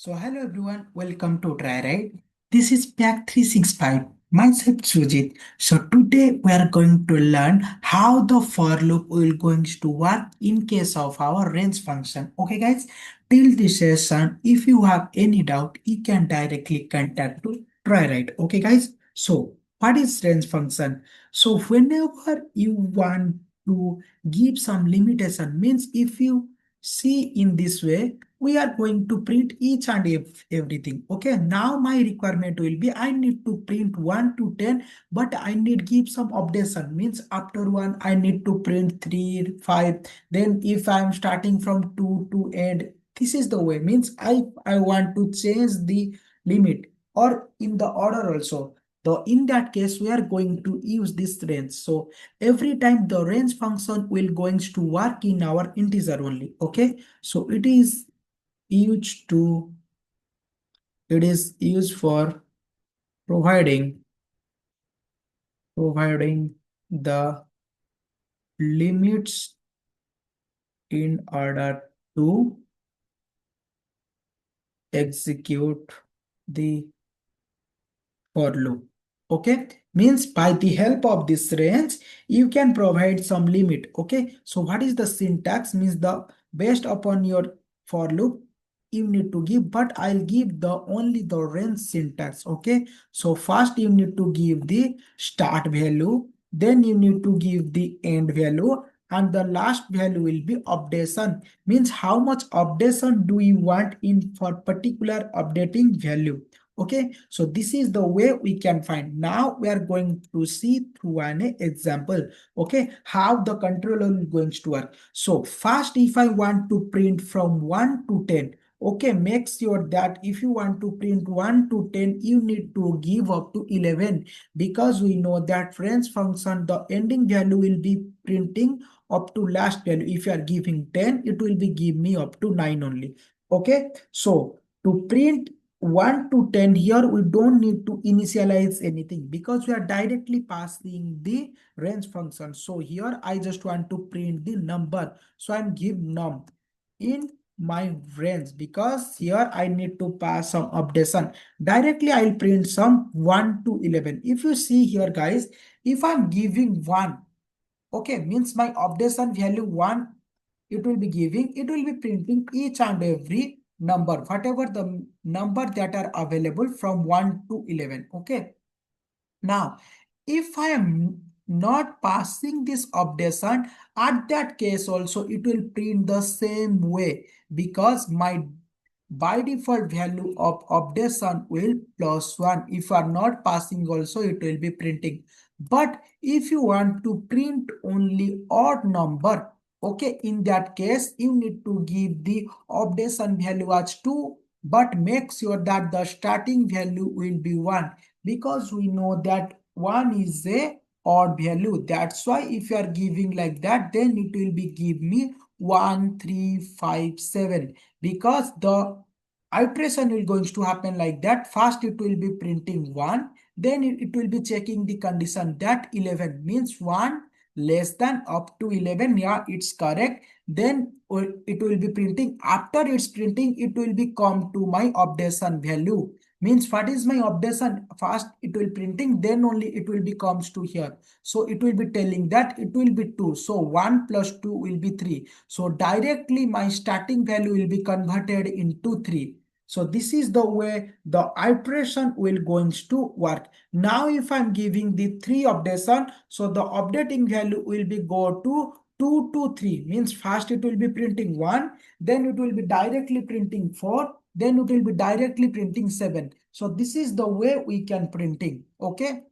So hello everyone, welcome to TryRide. This is Pack 365. Myself Sujit. So today we are going to learn how the for loop will going to work in case of our range function. Okay guys, till this session, if you have any doubt, you can directly contact to TryRide. Okay guys. So what is range function? So whenever you want to give some limitation, means if you see in this way, we are going to print each and everything. Okay, now my requirement will be I need to print 1 to 10, but I need give some updation, means after 1 I need to print 3 5. Then if I'm starting from 2 to end, this is the way, means I want to change the limit or in the order also. So in that case we are going to use this range. So every time the range function will going to work in our integer only. Okay, so used to it is used for providing the limits in order to execute the for loop. Okay, means by the help of this range you can provide some limit. Okay, so what is the syntax? Means the based upon your for loop you need to give, but I'll give the only the range syntax. Okay, so first you need to give the start value, then you need to give the end value, and the last value will be updation, means how much updation do you want in for particular updating value. Okay, so this is the way we can find. Now we are going to see through an example, okay, how the controller is going to work. So first, if I want to print from 1 to 10, okay, make sure that if you want to print 1 to 10, you need to give up to 11, because we know that range function, the ending value will be printing up to last value. If you are giving 10, it will be give me up to 9 only. Okay, so to print 1 to 10, here we don't need to initialize anything because we are directly passing the range function. So here I just want to print the number, so I'm give num in my range, because here I need to pass some updation. Directly I'll print some 1 to 11. If you see here guys, if I'm giving 1, okay, means my updation value 1, it will be printing each and every number, whatever the number that are available from 1 to 11. Okay, now if I am not passing this updation, at that case also it will print the same way, because my by default value of updation will +1. If you are not passing also, it will be printing. But if you want to print only odd number, okay, in that case you need to give the updation value as 2, but make sure that the starting value will be 1, because we know that 1 is a odd value. That's why if you are giving like that, then it will be give me 1 3 5 7, because the iteration will going to happen like that. First it will be printing 1, then it will be checking the condition that 11 means 1 less than up to 11. Yeah, it's correct. Then it will be printing. After it's printing, it will be come to my updation value, means what is my updation. First it will printing, then only it will be comes to here. So it will be telling that it will be 2, so 1 plus 2 will be 3. So directly my starting value will be converted into 3. So this is the way the iteration will going to work. Now if I'm giving the 3 updation, so the updating value will be go to 2 to 3, means first it will be printing 1, then it will be directly printing 4, then it will be directly printing 7. So this is the way we can printing. Okay,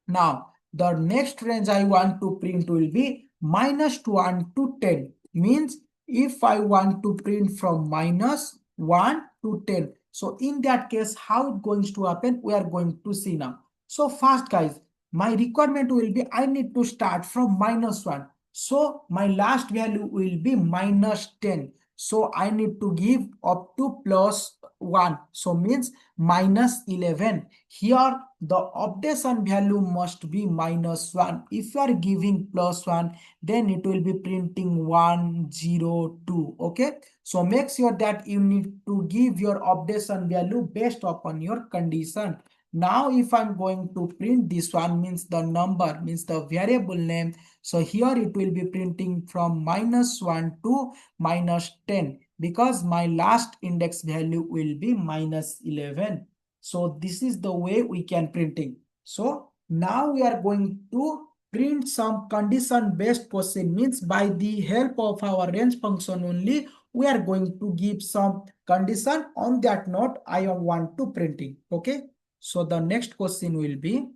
now the next range I want to print will be -1 to 10, means if I want to print from -1 to 10, so in that case how it going to happen, we are going to see now. So first guys, my requirement will be I need to start from -1, so my last value will be -10. So I need to give up to +1, so means -11. Here the updation value must be -1. If you are giving +1, then it will be printing 102. Okay, so make sure that you need to give your updation value based upon your condition. Now if I'm going to print this one, means the number, means the variable name, so here it will be printing from -1 to -10, because my last index value will be -11. So this is the way we can printing. So now we are going to print some condition based question, means by the help of our range function only we are going to give some condition. On that note, I want to printing. Okay, so the next question will be,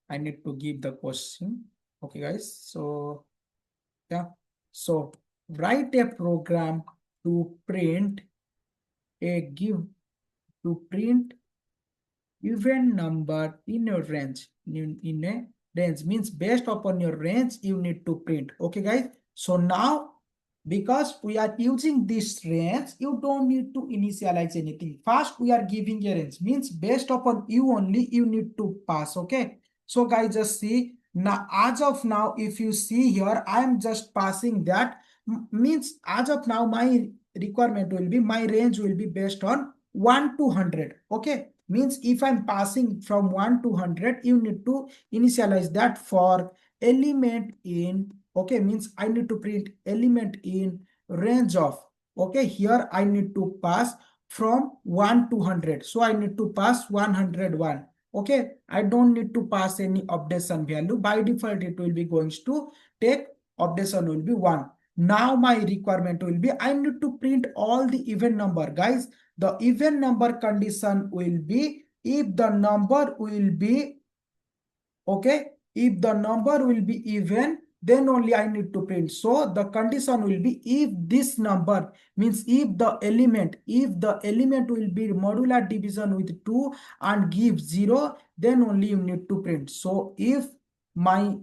I need to give the question. Okay guys, so yeah, so write a program to print a give to print even number in your range. In a range means based upon your range you need to print. Okay guys, so now because we are using this range, you don't need to initialize anything. First we are giving a range, means based upon you only you need to pass. Okay, so guys, just see now, as of now if you see here, I am just passing that. Means as of now my requirement will be, my range will be based on 1 to 100. Okay, means if I'm passing from 1 to 100, you need to initialize that for element in. Okay, means I need to print element in range of. Okay, here I need to pass from 1 to 100, so I need to pass 101. Okay, I don't need to pass any updation value. By default it will be going to take updation will be 1. Now my requirement will be, I need to print all the even number. Guys, the even number condition will be if the number will be, okay, if the number will be even, then only I need to print. So the condition will be if this number, means if the element will be modular division with 2 and give 0, then only you need to print. So if my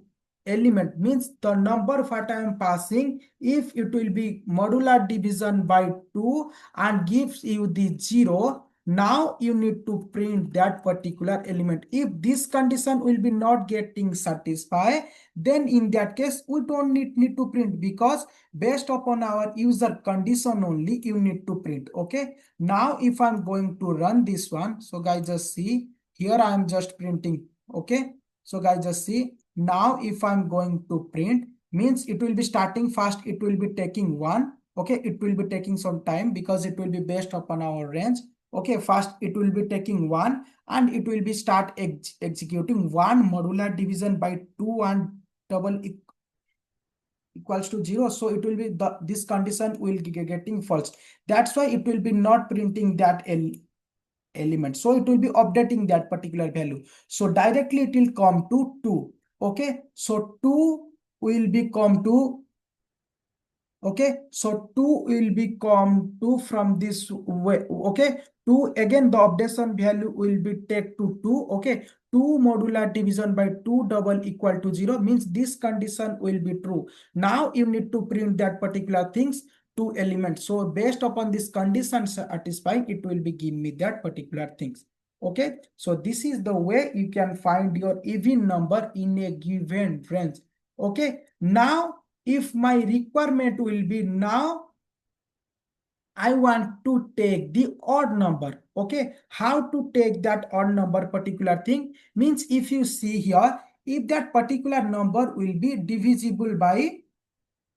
element, means the number what I am passing, if it will be modular division by 2 and gives you the 0, now you need to print that particular element. If this condition will be not getting satisfied, then in that case we don't need to print, because based upon our user condition only you need to print. Okay, now if I'm going to run this one, so guys just see here I am just printing. Okay, so guys just see now if I'm going to print, means it will be starting fast, it will be taking 1. Okay, it will be taking some time because it will be based upon our range. Okay, first it will be taking 1 and it will be start executing 1 modular division by 2 and double equals to 0. So it will be this condition will be getting false. That's why it will be not printing that element. So it will be updating that particular value. So directly it will come to 2. Okay, so 2 will become to, okay, so 2 will become 2 from this way. Okay, 2 again the updation value will be take to 2. Okay, 2 modular division by 2 double equal to 0, means this condition will be true. Now you need to print that particular things, 2 elements. So based upon this condition satisfying, it will be give me that particular things. Okay, so this is the way you can find your even number in a given range. Okay, now if my requirement will be, now I want to take the odd number. Okay, how to take that odd number particular thing, means if you see here, if that particular number will be divisible by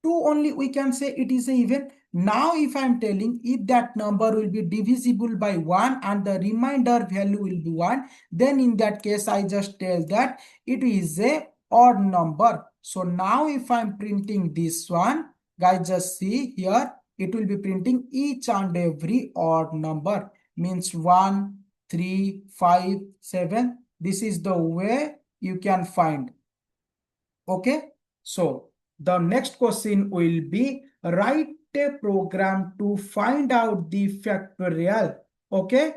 2 only, we can say it is a even. Now if I am telling if that number will be divisible by 1 and the remainder value will be 1, then in that case I just tell that it is a odd number. So now if I am printing this one, guys just see here, it will be printing each and every odd number, means 1, 3, 5, 7. This is the way you can find. Okay, so the next question will be, write a program to find out the factorial. Okay,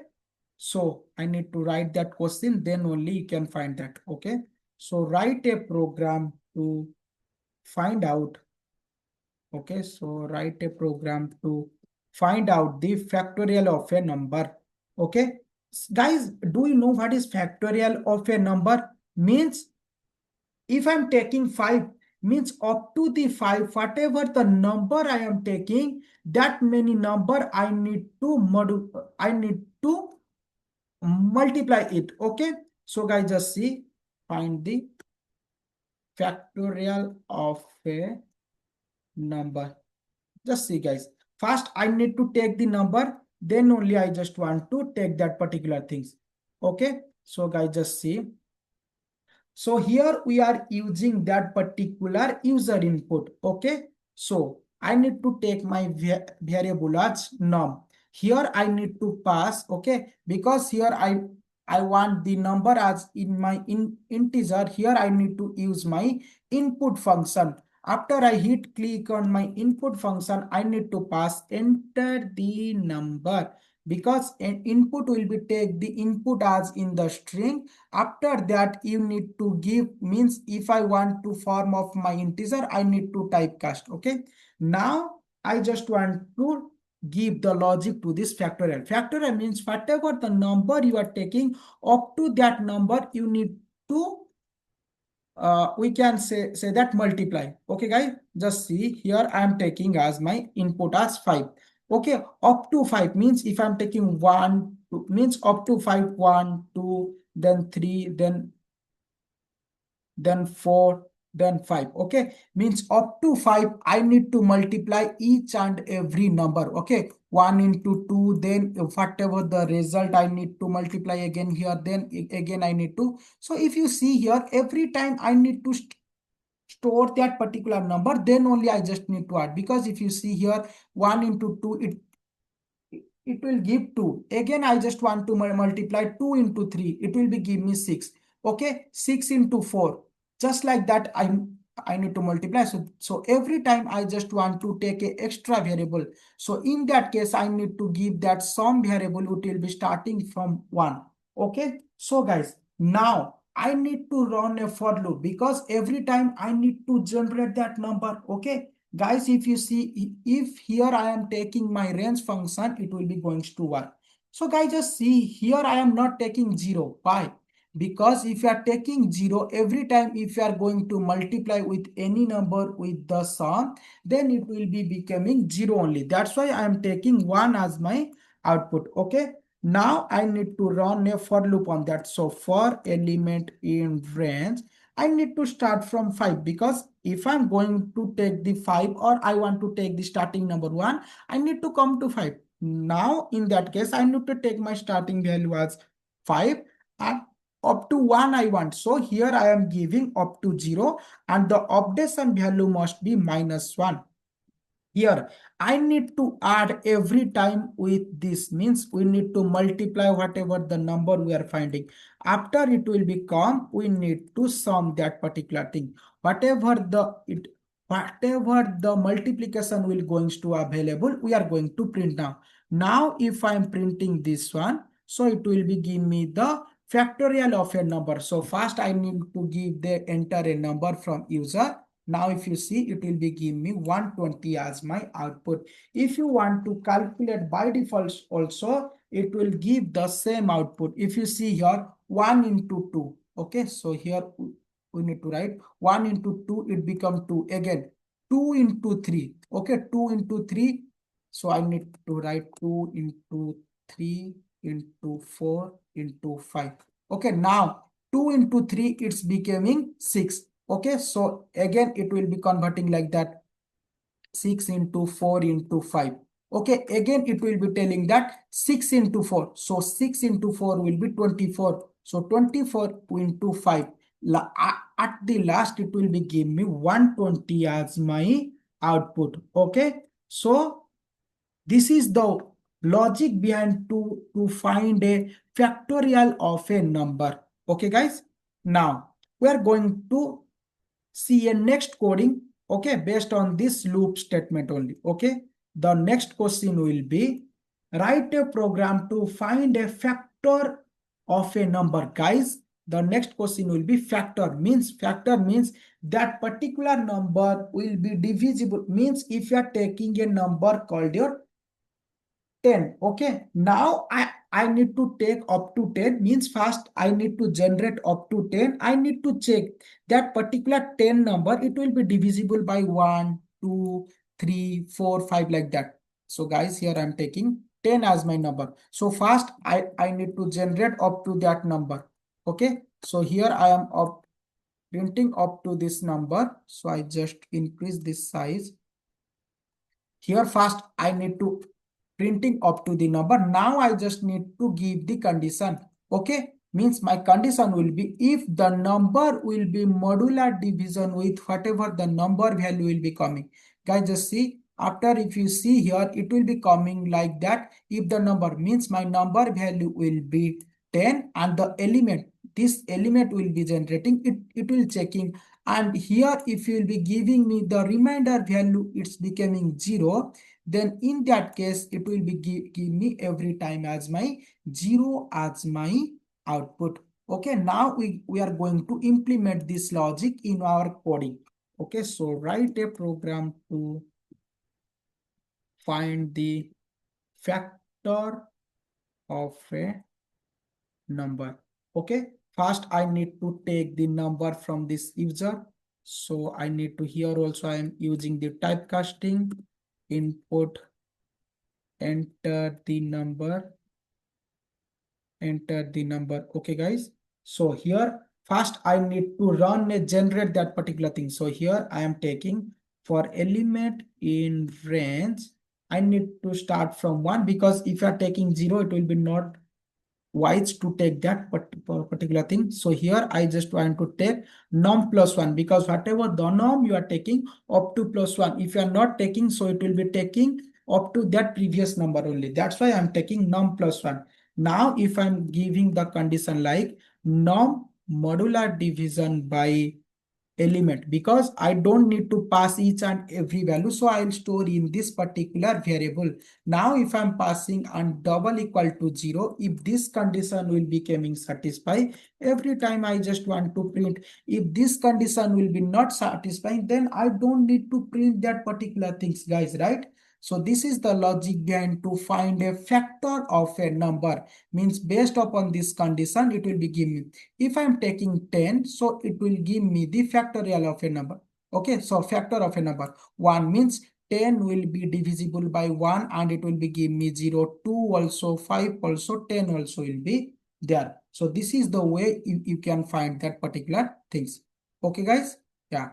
so I need to write that question, then only you can find that. Okay, so write a program to find out. Okay, so write a program to find out the factorial of a number. Okay, Guys, do you know what is factorial of a number? Means if I'm taking 5, means up to the 5, whatever the number I am taking, that many number I need to multiply it. Okay. So guys, just see, find the factorial of a number. Just see guys, first I need to take the number, then only I just want to take that particular things. Okay. So guys, just see. So here we are using that particular user input. Okay. So I need to take my variable as num. Here I need to pass. Okay. Because here I want the number as in my integer. Here I need to use my input function. After I hit click on my input function, I need to pass enter the number, because an input will be take the input as in the string. After that, you need to give, means if I want to form of my integer, I need to typecast. Okay. Now I just want to give the logic to this factorial. Factorial means whatever the number you are taking, up to that number you need to we can say that multiply. Okay guys, just see here I am taking as my input as 5. Okay, up to 5 means if I'm taking 1 2, means up to 5, 1 2, then 3, then 4, then 5. Okay, means up to 5 I need to multiply each and every number. Okay, 1 into 2, then whatever the result I need to multiply again here, then again I need to. So if you see here, every time I need to store that particular number, then only I just need to add. Because if you see here, 1 into 2, it will give 2. Again, I just want to multiply 2 into 3. It will be give me 6. Okay, 6 into 4. Just like that, I need to multiply. So every time I just want to take a extra variable. So in that case, I need to give that sum variable. It will be starting from 1. Okay. So guys, now I need to run a for loop, because every time I need to generate that number. Okay. Guys, if you see, if here I am taking my range function, it will be going to work. So guys, just see here I am not taking 0. Why? Because if you are taking 0, every time if you are going to multiply with any number with the sum, then it will be becoming 0 only. That's why I am taking 1 as my output. Okay. Now I need to run a for loop on that. So for element in range, I need to start from 5, because if I'm going to take the 5 or I want to take the starting number 1, I need to come to 5. Now in that case, I need to take my starting value as 5 and up to 1 I want. So here I am giving up to 0 and the updation value must be -1. Here, I need to add every time with this, means we need to multiply whatever the number we are finding. After it will become, we need to sum that particular thing. Whatever the multiplication will going to available, we are going to print now. Now, if I am printing this one, so it will be give me the factorial of a number. So first I need to give the enter a number from user. Now, if you see, it will be give me 120 as my output. If you want to calculate by default also, it will give the same output. If you see here, 1 into 2. Okay, so here we need to write 1 into 2, it become 2. Again, 2 into 3. Okay, 2 into 3. So I need to write 2 into 3 into 4 into 5. Okay, now 2 into 3, it's becoming 6. Okay, so again it will be converting like that, 6 into 4 into 5. Okay, again it will be telling that 6 into 4. So 6 into 4 will be 24. So 24 into 5. At the last it will be give me 120 as my output. Okay, so this is the logic behind to find a factorial of a number. Okay guys, now we are going to see a next coding, okay, based on this loop statement only. Okay, the next question will be, write a program to find a factor of a number. Guys, the next question will be factor means that particular number will be divisible, means if you are taking a number called your 10. Okay, now I need to take up to 10 means first I need to generate up to 10. I need to check that particular 10 number. It will be divisible by 1, 2, 3, 4, 5 like that. So guys, here I'm taking 10 as my number. So first I need to generate up to that number. Okay. So here I am up printing up to this number. So I just increase this size. Here first I need to printing up to the number. Now I just need to give the condition. Okay, means my condition will be if the number will be modular division with whatever the number value will be coming. Guys, just see after, if you see here, it will be coming like that. If the number means my number value will be 10 and the element, this element will be generating, it will checking. And here if you will be giving me the remainder value, it's becoming 0, then in that case it will be give me every time as my 0 as my output. Okay, now we are going to implement this logic in our coding. Okay, so write a program to find the factor of a number. Okay, first I need to take the number from this user. So I need to, here also I am using the typecasting, input, enter the number, enter the number. Okay guys, so here first I need to run a generate that particular thing. So here I am taking for element in range, I need to start from 1, because if you are taking 0 it will be not wise to take that particular thing. So here I just want to take num plus 1, because whatever the num you are taking up to plus 1, if you are not taking, so it will be taking up to that previous number only. That's why I'm taking num plus 1. Now if I'm giving the condition like num modular division by element, because I don't need to pass each and every value, so I'll store in this particular variable. Now if I'm passing and double equal to 0, if this condition will be coming satisfied, every time I just want to print. If this condition will be not satisfying, then I don't need to print that particular things, guys, right? So this is the logic behind to find a factor of a number. Means based upon this condition, it will be given. If I'm taking 10, so it will give me the factorial of a number. Okay, so factor of a number. 1 means 10 will be divisible by 1 and it will be give me 0, 2 also, 5 also, 10 also will be there. So this is the way you can find that particular things. Okay guys, yeah.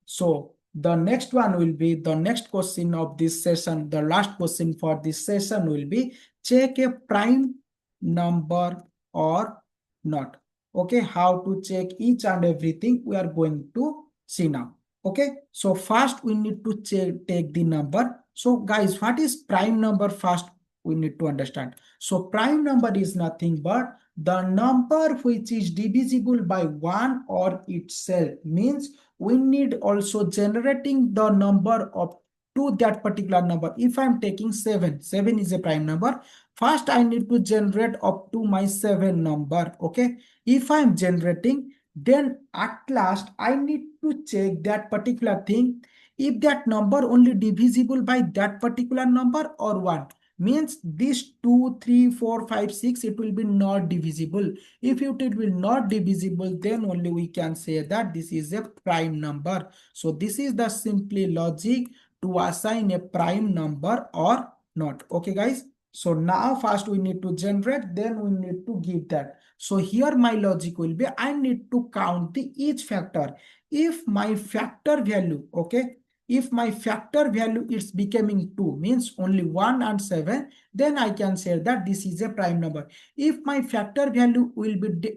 So the next one will be the next question of this session. The last question for this session will be check a prime number or not. Okay, how to check each and everything we are going to see now. Okay, so first we need to take the number. So guys, what is prime number? First we need to understand. So prime number is nothing but the number which is divisible by 1 or itself. Means we need also generating the number of to that particular number. If I'm taking 7, 7 is a prime number. First, I need to generate up to my 7 number. Okay. If I'm generating, then at last I need to check that particular thing. If that number only divisible by that particular number or 1, means this 2, 3, 4, 5, 6, it will be not divisible. If it will not divisible, then only we can say that this is a prime number. So this is the simply logic to assign a prime number or not. Okay guys, so now first we need to generate, then we need to give that. So here my logic will be I need to count the each factor. If my factor value, okay, if my factor value is becoming 2, means only 1 and 7, then I can say that this is a prime number. If my factor value will be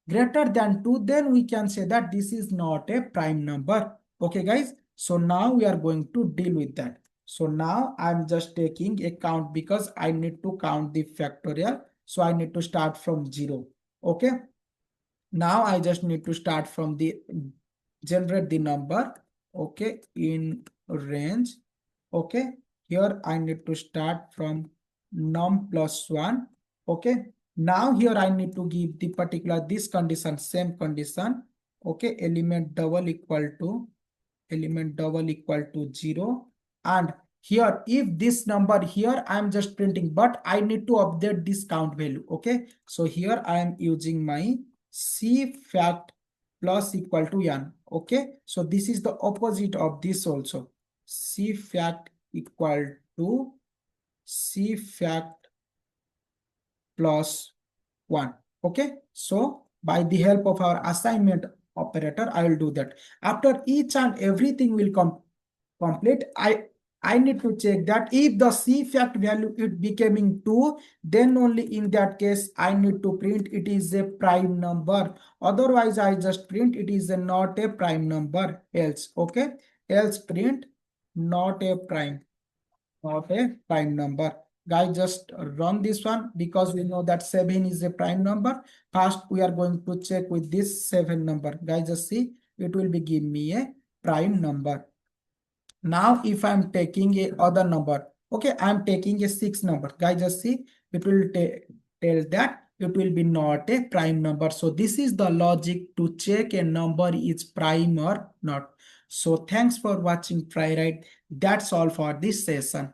greater than 2, then we can say that this is not a prime number. Okay guys, so now we are going to deal with that. So now I'm just taking a count because I need to count the factorial. So I need to start from 0. Okay, now I just need to start from the generate the number. Okay, in range. Okay, here I need to start from num plus 1. Okay, now here I need to give the particular this condition, same condition. Okay, element double equal to 0, and here if this number here I am just printing, but I need to update this count value. Okay, so here I am using my C fact plus equal to n. Okay, so this is the opposite of this also. C fact equal to C fact plus 1. Okay, so by the help of our assignment operator I will do that. After each and everything will complete, I need to check that if the C fact value is becoming 2, then only in that case I need to print it is a prime number. Otherwise I just print it is not a prime number else. Okay, else print not a prime, not a prime number. Guys, just run this one because we know that 7 is a prime number. First, we are going to check with this 7 number. Guys, just see, it will be give me a prime number. Now, if I'm taking a other number, okay, I'm taking a 6 number. Guys, just see, it will tell that it will be not a prime number. So this is the logic to check a number is prime or not. So thanks for watching Try Right. That's all for this session.